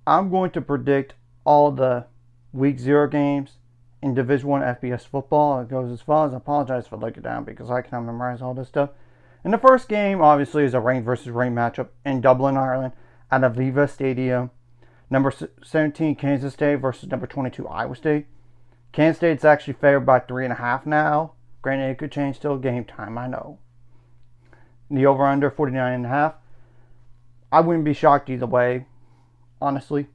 I'm going to predict all the Week 0 games in D1 FBS football. It goes as follows. I apologize for looking down because I cannot memorize all this stuff. And the first game, obviously, is a ranked versus ranked matchup in Dublin, Ireland, at Aviva Stadium. Number 17, Kansas State versus number 22, Iowa State. Kansas State's actually favored by 3.5 now. Granted, it could change till game time, I know. The over-under, 49.5. I wouldn't be shocked either way, honestly.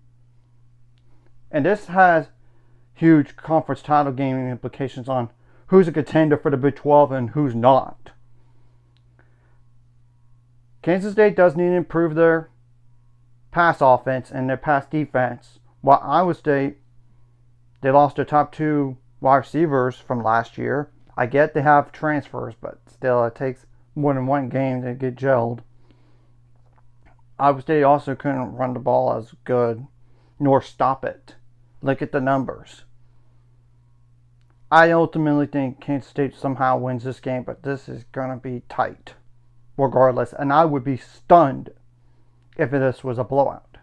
And this has huge conference title game implications on who's a contender for the Big 12 and who's not. Kansas State does need to improve their pass offense and their pass defense. While Iowa State, they lost their top 2 wide receivers from last year. I get they have transfers, but still it takes more than one game to get gelled. Iowa State also couldn't run the ball as good, nor stop it. Look at the numbers. I ultimately think Kansas State somehow wins this game, but this is going to be tight regardless. And I would be stunned if this was a blowout.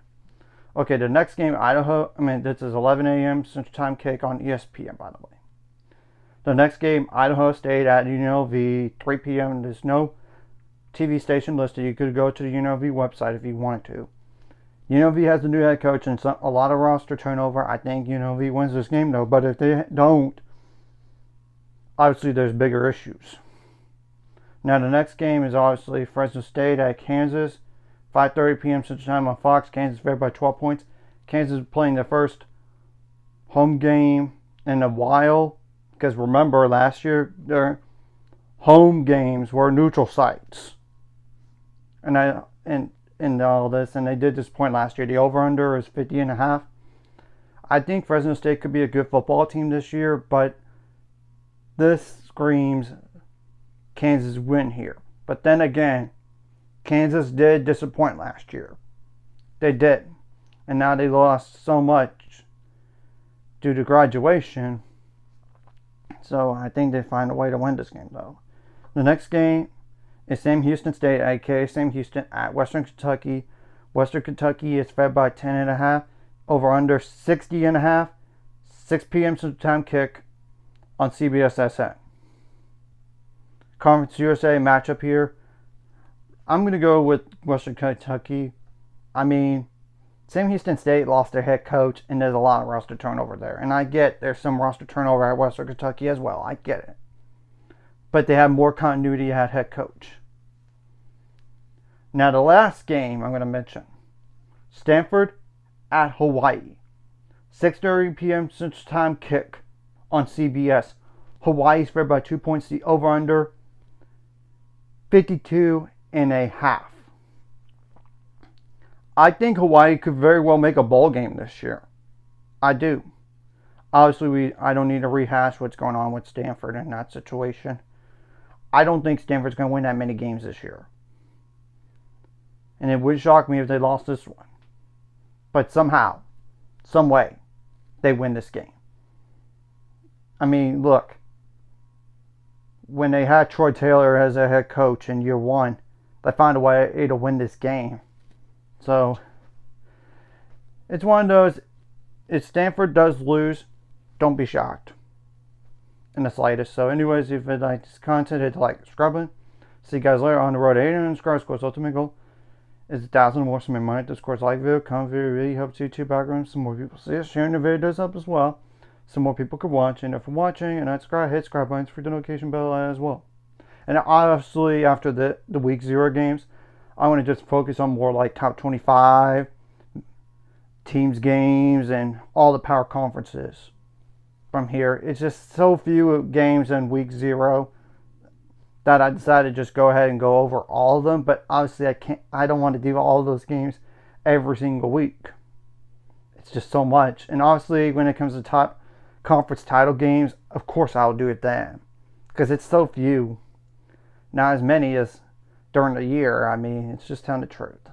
Okay, the next game, this is 11 a.m. Central Time kick on ESPN, by the way. The next game, Idaho State at UNLV, 3 p.m. There's no TV station listed. You could go to the UNLV website if you wanted to. UNLV has a new head coach and a lot of roster turnover. I think UNLV wins this game, though. But if they don't, obviously there's bigger issues. Now, the next game is obviously Fresno State at Kansas. 5:30 p.m. Central Time on Fox. Kansas favored by 12 points. Kansas is playing their first home game in a while. Because remember, last year, their home games were neutral sites. And all this, and they did disappoint last year. The over-under is 50.5. I think Fresno State could be a good football team this year, but this screams Kansas win here. But then again, Kansas did disappoint last year. They did. And now they lost so much due to graduation. So I think they find a way to win this game, though. The next game is Sam Houston State, aka Sam Houston, at Western Kentucky. Western Kentucky is fed by 10.5. Over under 60.5. 6 p.m. Central Time kick on CBS-SN. Conference USA matchup here. I'm going to go with Western Kentucky. Sam Houston State lost their head coach, and there's a lot of roster turnover there. And I get there's some roster turnover at Western Kentucky as well. I get it. But they have more continuity at head coach. Now, the last game I'm going to mention. Stanford at Hawaii. 6:30 p.m. Central Time kick on CBS. Hawaii's favored by 2 points. The over-under 52.5. I think Hawaii could very well make a bowl game this year. I do. Obviously, I don't need to rehash what's going on with Stanford in that situation. I don't think Stanford's going to win that many games this year. And it would shock me if they lost this one. But somehow, some way, they win this game. Look. When they had Troy Taylor as their head coach in year 1, they found a way to win this game. So, it's one of those, if Stanford does lose, don't be shocked in the slightest. So anyways, if you like this content, hit like, subscribe. See you guys later on the road to 800 subscribers. Of course, ultimate goal is 1,000 more. So my mind, this course, like video, comment video really helps YouTube algorithm. Some more people see us. Sharing the video does help as well. Some more people could watch. And if you're watching and not subscribe, hit subscribe buttons for the notification bell as well. And obviously, after the Week 0 games, I want to just focus on more like top 25 teams games and all the power conferences from here. It's just so few games in Week 0 that I decided to just go ahead and go over all of them. But obviously, I don't want to do all of those games every single week. It's just so much. And obviously, when it comes to top conference title games, of course I'll do it then, because it's so few. Not as many as during the year. It's just telling the truth.